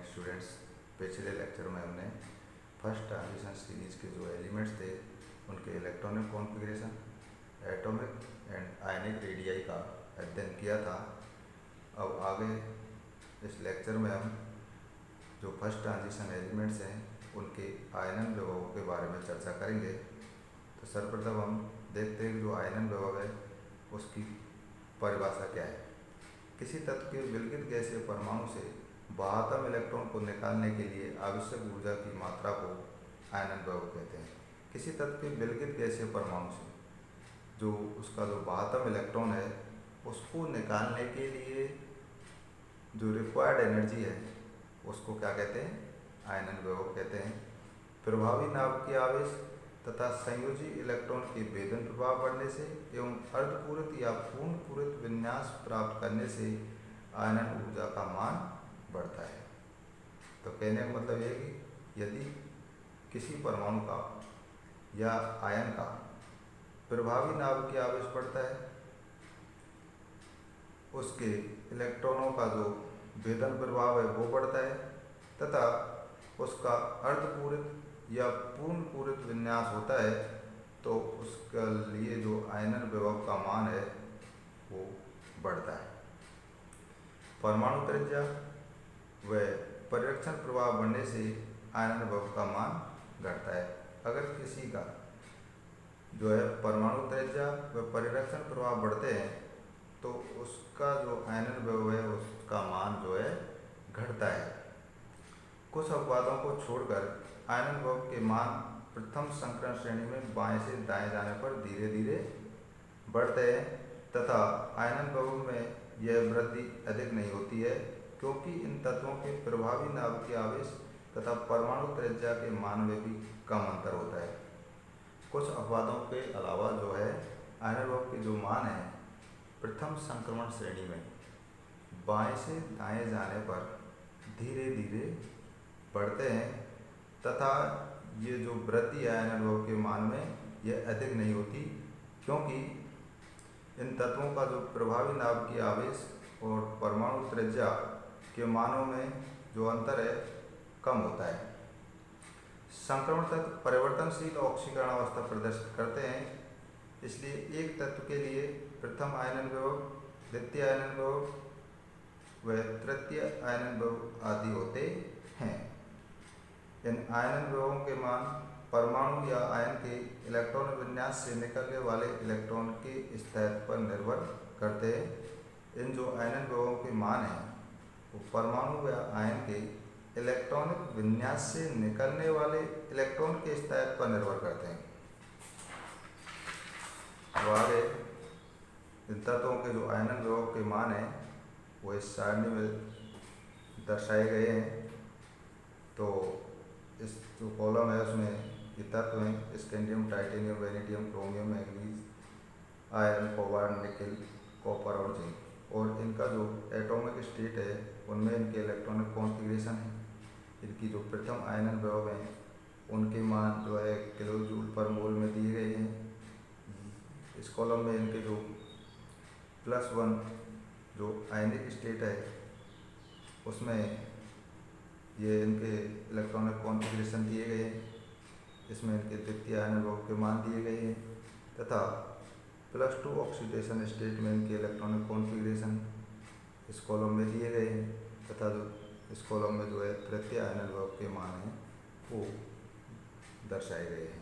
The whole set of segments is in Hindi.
Morning students. पिछले लेक्चर में हमने फर्स्ट ट्रांजिशन सीरीज के जो एलिमेंट्स थे उनके electronic configuration, atomic and ionic radii का अध्ययन किया था। अब आगे इस लेक्चर में हम जो फर्स्ट ट्रांजिशन एलिमेंट्स हैं उनके आयनन विभवों के बारे में चर्चा करेंगे। तो सर्वप्रथम हम देखते हैं कि जो आयनन विभव है उसकी परिभाषा क्या है। किसी तत्व के विलगित गैसीय परमाणु से बाह्यतम इलेक्ट्रॉन को निकालने के लिए आवश्यक ऊर्जा की मात्रा को आयनन विभव कहते हैं। किसी तत्व के विलगित गैसीय परमाणु से जो उसका जो बाह्यतम इलेक्ट्रॉन है उसको निकालने के लिए जो रिक्वायर्ड एनर्जी है उसको क्या कहते हैं, आयनन विभव कहते हैं। प्रभावी नाभिक के आवेश तथा संयोजी इलेक्ट्रॉन के भेदन प्रभाव बढ़ने से एवं अर्धपूरित या पूर्ण पूरित विन्यास प्राप्त करने से आयनन ऊर्जा का मान बढ़ता है। तो कहने का मतलब यह कि यदि किसी परमाणु का या आयन का प्रभावी नाभिक के आवेश बढ़ता है, उसके इलेक्ट्रॉनों का जो भेदन प्रभाव है वो बढ़ता है तथा उसका अर्धपूरित या पूर्ण पूरित विन्यास होता है, तो उसके लिए जो आयनन विभव का मान है वो बढ़ता है। परमाणु त्रिज्या व परिरक्षण प्रभाव बढ़ने से आयनन विभव का मान घटता है। अगर किसी का जो है परमाणु त्रिज्या व परिरक्षण प्रभाव बढ़ते हैं तो उसका जो आयनन विभव है उसका मान जो है घटता है। कुछ अपवादों को छोड़कर आयनन विभव के मान प्रथम संकरण श्रेणी में बाएं से दाएं जाने पर धीरे धीरे बढ़ते हैं तथा आयनन विभव में यह वृद्धि अधिक नहीं होती है, क्योंकि इन तत्वों के प्रभावी नाभिक के आवेश तथा परमाणु त्रिज्या के मान में भी कम अंतर होता है। कुछ अपवादों के अलावा जो है आयनन विभव के जो मान है प्रथम संक्रमण श्रेणी में बाएं से दाएं जाने पर धीरे धीरे बढ़ते हैं तथा ये जो वृद्धि है आयनन विभव के मान में यह अधिक नहीं होती, क्योंकि इन तत्वों का जो प्रभावी नाभिकीय आवेश और परमाणु त्रिज्या के मानों में जो अंतर है कम होता है। संक्रमण तत्व परिवर्तनशील ऑक्सीकरण अवस्था प्रदर्शित करते हैं, इसलिए एक तत्व के लिए प्रथम आयनन विभव, द्वितीय आयनन विभव व तृतीय आयनन विभव आदि होते हैं। इन आयनन विभवों के मान परमाणु या आयन के इलेक्ट्रॉन विन्यास से निकलने वाले इलेक्ट्रॉन के स्थायित्व पर निर्भर करते हैं। इन जो आयनन विभवों के मान हैं वो परमाणु या आयन के इलेक्ट्रॉनिक विन्यास से निकलने वाले इलेक्ट्रॉन के स्थायित्व पर निर्भर करते हैं। तो आगे इन तत्वों के जो आयनन विभव के मान हैं वो इस सारणी में दर्शाए गए हैं। तो इस जो कॉलम है उसमें ये तत्व हैं scandium, titanium, vanadium, chromium, manganese, iron, cobalt, nickel, copper और जिंक। और इनका जो एटॉमिक स्टेट है उनमें इनके इलेक्ट्रॉनिक कॉन्फ़िगरेशन है। इनकी जो प्रथम आयनन विभव हैं उनके मान जो है किलो जूल पर मोल में दिए गए हैं। इस कॉलम में इनके जो +1 जो आयनिक स्टेट है उसमें ये इनके इलेक्ट्रॉनिक कॉन्फ़िगरेशन दिए गए हैं। इसमें इनके द्वितीय आयनन विभव के मान दिए गए हैं तथा +2 ऑक्सीडेशन स्टेट में इनके इलेक्ट्रॉनिक कॉन्फ़िगरेशन इस कॉलम में दिए गए हैं तथा जो इस कॉलम में जो है तृतीय आयनन विभव के मान हैं वो दर्शाए गए हैं।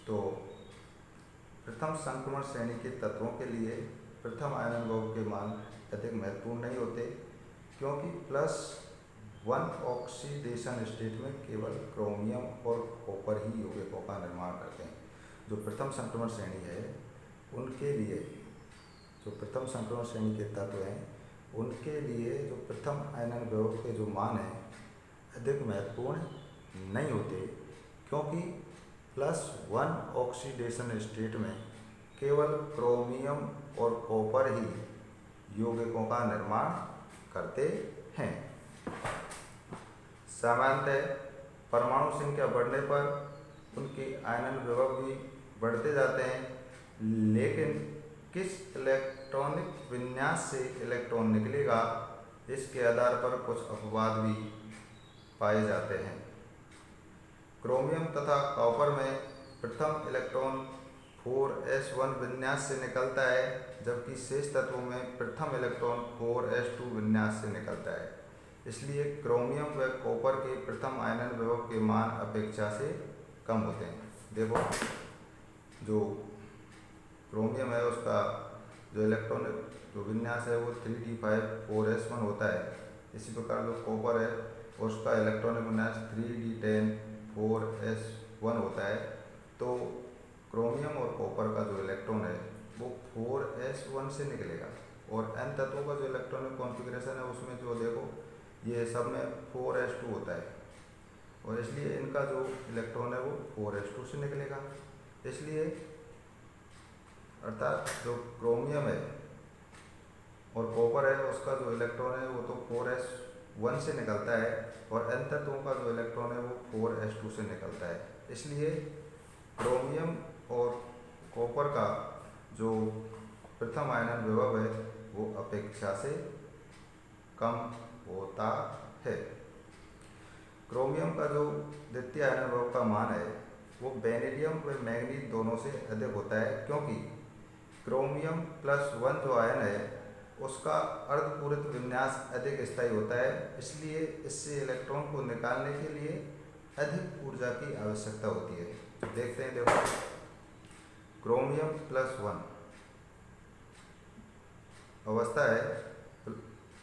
तो प्रथम संक्रमण श्रेणी के तत्वों के लिए प्रथम आयनन विभव के मान अधिक महत्वपूर्ण नहीं होते, क्योंकि +1 ऑक्सीडेशन स्टेट में केवल क्रोमियम और कॉपर ही यौगिकों का निर्माण करते हैं। जो प्रथम संक्रमण श्रेणी है उनके लिए, जो प्रथम संक्रमण श्रेणी के तत्व हैं उनके लिए जो प्रथम आयनन विभव के जो मान हैं अधिक महत्वपूर्ण नहीं होते, क्योंकि +1 ऑक्सीडेशन स्टेट में केवल क्रोमियम और कॉपर ही यौगिकों का निर्माण करते हैं। सामान्यतः परमाणु संख्या बढ़ने पर उनके आयनन विभव भी बढ़ते जाते हैं, लेकिन किस इलेक्ट्रॉनिक विन्यास से इलेक्ट्रॉन निकलेगा इसके आधार पर कुछ अपवाद भी पाए जाते हैं। क्रोमियम तथा कॉपर में प्रथम इलेक्ट्रॉन 4s1 विन्यास से निकलता है, जबकि शेष तत्वों में प्रथम इलेक्ट्रॉन 4s2 विन्यास से निकलता है। इसलिए क्रोमियम व कॉपर के प्रथम आयनन विभव के मान अपेक्षा से कम होते हैं। देखो, जो क्रोमियम है उसका जो इलेक्ट्रॉन जो विन्यास है वो 3d5 4s1 होता है। इसी प्रकार जो कॉपर है उसका इलेक्ट्रॉनिक विन्यास 3d10 4s1 होता है। तो क्रोमियम और कॉपर का जो इलेक्ट्रॉन है वो 4s1 से निकलेगा, और n तत्वों का जो इलेक्ट्रॉनिक कॉन्फ़िगरेशन है उसमें जो देखो ये सब में 4s2 होता है, और इसलिए इनका जो इलेक्ट्रॉन है वो 4s2 से निकलेगा। इसलिए अर्थात जो क्रोमियम है और कॉपर है उसका जो इलेक्ट्रॉन है वो तो 4s1 से निकलता है, और n तत्वों का जो इलेक्ट्रॉन है वो 4s2 से निकलता है। इसलिए क्रोमियम और कॉपर का जो प्रथम आयनन विभव है वो अपेक्षा से कम होता है। क्रोमियम का जो द्वितीय आयनन विभव का मान है वो वेनेडियम व मैंगनीज दोनों से अधिक होता है, क्योंकि क्रोमियम +1 जो आयन है उसका अर्धपूरित विन्यास अधिक स्थायी होता है। इसलिए इससे इलेक्ट्रॉन को निकालने के लिए अधिक ऊर्जा की आवश्यकता होती है। देखते हैं, देखो, क्रोमियम +1 अवस्था है,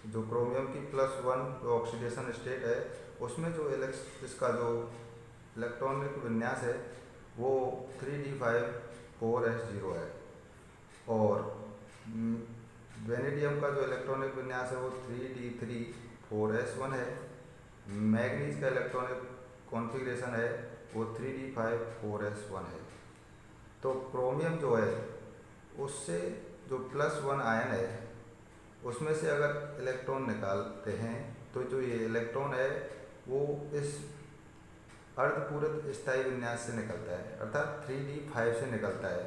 जो क्रोमियम की +1 जो ऑक्सीडेशन स्टेट है उसमें जो इसका जो इलेक्ट्रॉनिक विन्यास है वो 3d5 4s0 है, और वेनेडियम का जो इलेक्ट्रॉनिक विन्यास है वो 3d3 4s1 है। मैग्नीज का इलेक्ट्रॉनिक कॉन्फ़िगरेशन है वो 3d5 4s1 है। तो क्रोमियम जो है उससे जो +1 आयन है उसमें से अगर इलेक्ट्रॉन निकालते हैं तो जो ये इलेक्ट्रॉन है वो इस अर्धपूरित स्थायी विन्यास से निकलता है, अर्थात 3d5 से निकलता है,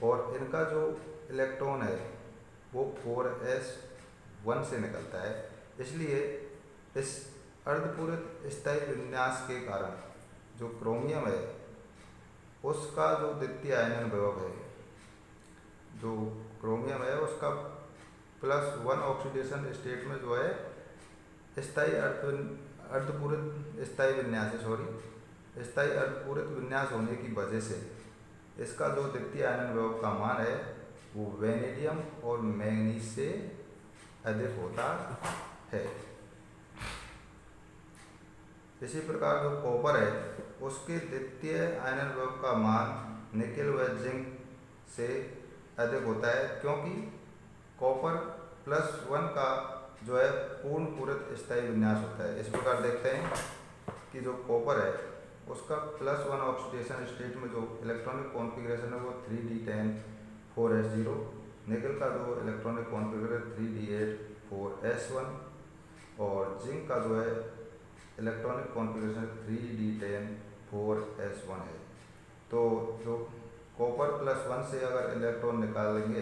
और इनका जो इलेक्ट्रॉन है वो 4s1 से निकलता है। इसलिए इस अर्धपूरित स्थायी विन्यास के कारण जो क्रोमियम है उसका जो द्वितीय आयनन विभव है, जो क्रोमियम है उसका +1 ऑक्सीडेशन स्टेट में जो है स्थायी अर्धपूरित स्थायी विन्यास है, स्थायी अर्धपूरित विन्यास होने की वजह से इसका जो द्वितीय आयनन विभव का मान है वो वेनेडियम और मैंगनीज से अधिक होता है। इसी प्रकार जो कॉपर है उसके द्वितीय आयनन विभव का मान निकेल व जिंक से अधिक होता है, क्योंकि कॉपर +1 का जो है पूर्ण पूरित स्थायी विन्यास होता है। इस प्रकार देखते हैं कि जो कॉपर है उसका +1 ऑक्सीडेशन स्टेट में जो इलेक्ट्रॉनिक कॉन्फ़िगरेशन है वो 3d10 4s0, निकेल का जो इलेक्ट्रॉनिक कॉन्फ़िगरेशन 3d8 4s1, और जिंक का जो है इलेक्ट्रॉनिक कॉन्फ़िगरेशन 3d10 4s1 है। तो जो कॉपर +1 से अगर इलेक्ट्रॉन निकालेंगे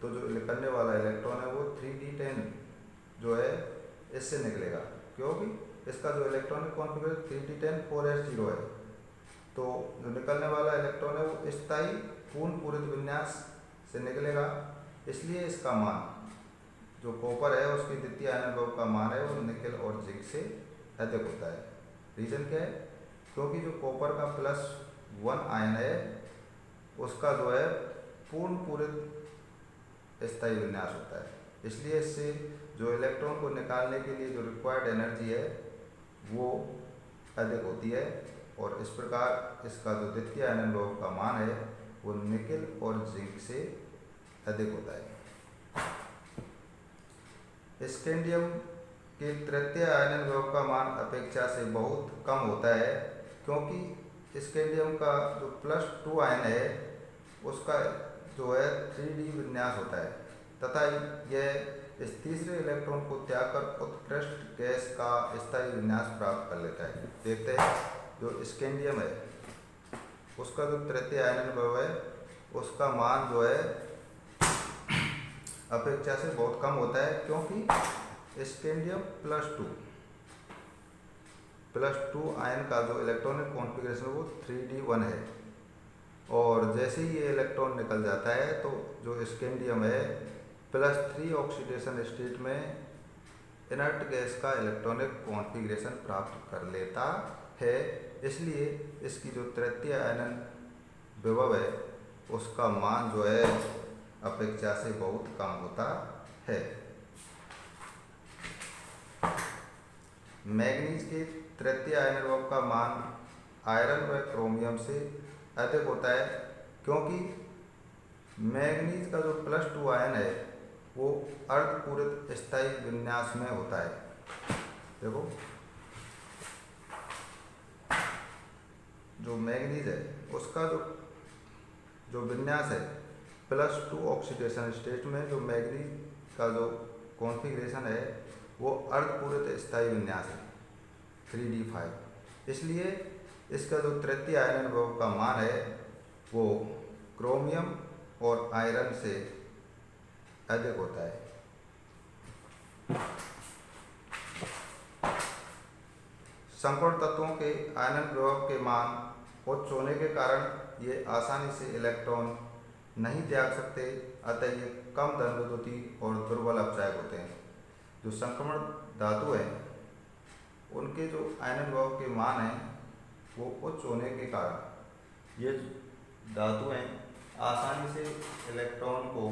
तो जो निकलने वाला इलेक्ट्रॉन है वो 3d10 जो है इससे निकलेगा, क्योंकि इसका जो इलेक्ट्रॉनिक कॉन्फ़िगरेशन 3d10 4s0 है। तो जो निकलने वाला इलेक्ट्रॉन है वो स्थायी पूर्ण पूरित विन्यास से निकलेगा। इसलिए इसका मान जो कॉपर है उसकी द्वितीय आयनन विभव का मान है वो निकेल और जिंक से अधिक होता है। रीजन क्या है? क्योंकि जो कॉपर का +1 आयन है उसका जो है पूर्ण पूरित स्थायी विन्यास होता है, इसलिए इससे जो इलेक्ट्रॉन को निकालने के लिए जो रिक्वायर्ड एनर्जी है वो अधिक होती है, और इस प्रकार इसका जो द्वितीय आयनन विभव का मान है वो निकेल और जिंक से अधिक होता है। स्कैंडियम के तृतीय आयनन विभव का मान अपेक्षा से बहुत कम होता है, क्योंकि स्कैंडियम का जो +2 आयन है उसका जो है 3d विन्यास होता है, तथा यह इस तीसरे इलेक्ट्रॉन को त्याग कर उत्कृष्ट गैस का स्थायी विन्यास प्राप्त कर लेता है। देखते हैं, जो स्कैंडियम है उसका जो तृतीय आयनन विभव है उसका मान जो है अपेक्षा से बहुत कम होता है, क्योंकि स्कैंडियम प्लस टू आयन का जो इलेक्ट्रॉनिक कॉन्फ़िगरेशन वो 3d1 है, और जैसे ही ये इलेक्ट्रॉन निकल जाता है तो जो स्कैंडियम है +3 ऑक्सीडेशन स्टेट में इनर्ट गैस का इलेक्ट्रॉनिक कॉन्फ़िगरेशन प्राप्त कर लेता है। इसलिए इसकी जो तृतीय आयनन विभव है उसका मान जो है अपेक्षा से बहुत कम होता है। मैग्नीज के तृतीय आयनन विभव का मान आयरन व क्रोमियम से अधिक होता है, क्योंकि मैग्नीज का जो +2 आयन है वो अर्धपूरित स्थायी विन्यास में होता है। देखो जो मैग्नीज है उसका जो विन्यास है +2 ऑक्सीडेशन स्टेट में, जो मैग्नीज का जो कॉन्फ़िगरेशन है वो अर्धपूरित स्थायी विन्यास है 3d5। इसलिए इसका जो तृतीय आयनन विभव का मान है वो क्रोमियम और आयरन से अधिक होता है। संपूर्ण तत्वों के आयनन विभव के मान उच्च होने के कारण ये आसानी से इलेक्ट्रॉन नहीं त्याग सकते, अतः ये कम धनविद्युती और दुर्बल अपचायक होते हैं। जो संक्रमण धातु हैं उनके जो आयनन विभव के मान हैं वो उच्च होने के कारण ये धातुएं आसानी से इलेक्ट्रॉन को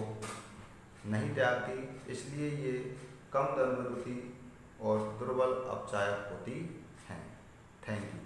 नहीं त्यागती, इसलिए ये कम धनविद्युती और दुर्बल अपचायक होती हैं। Thank you.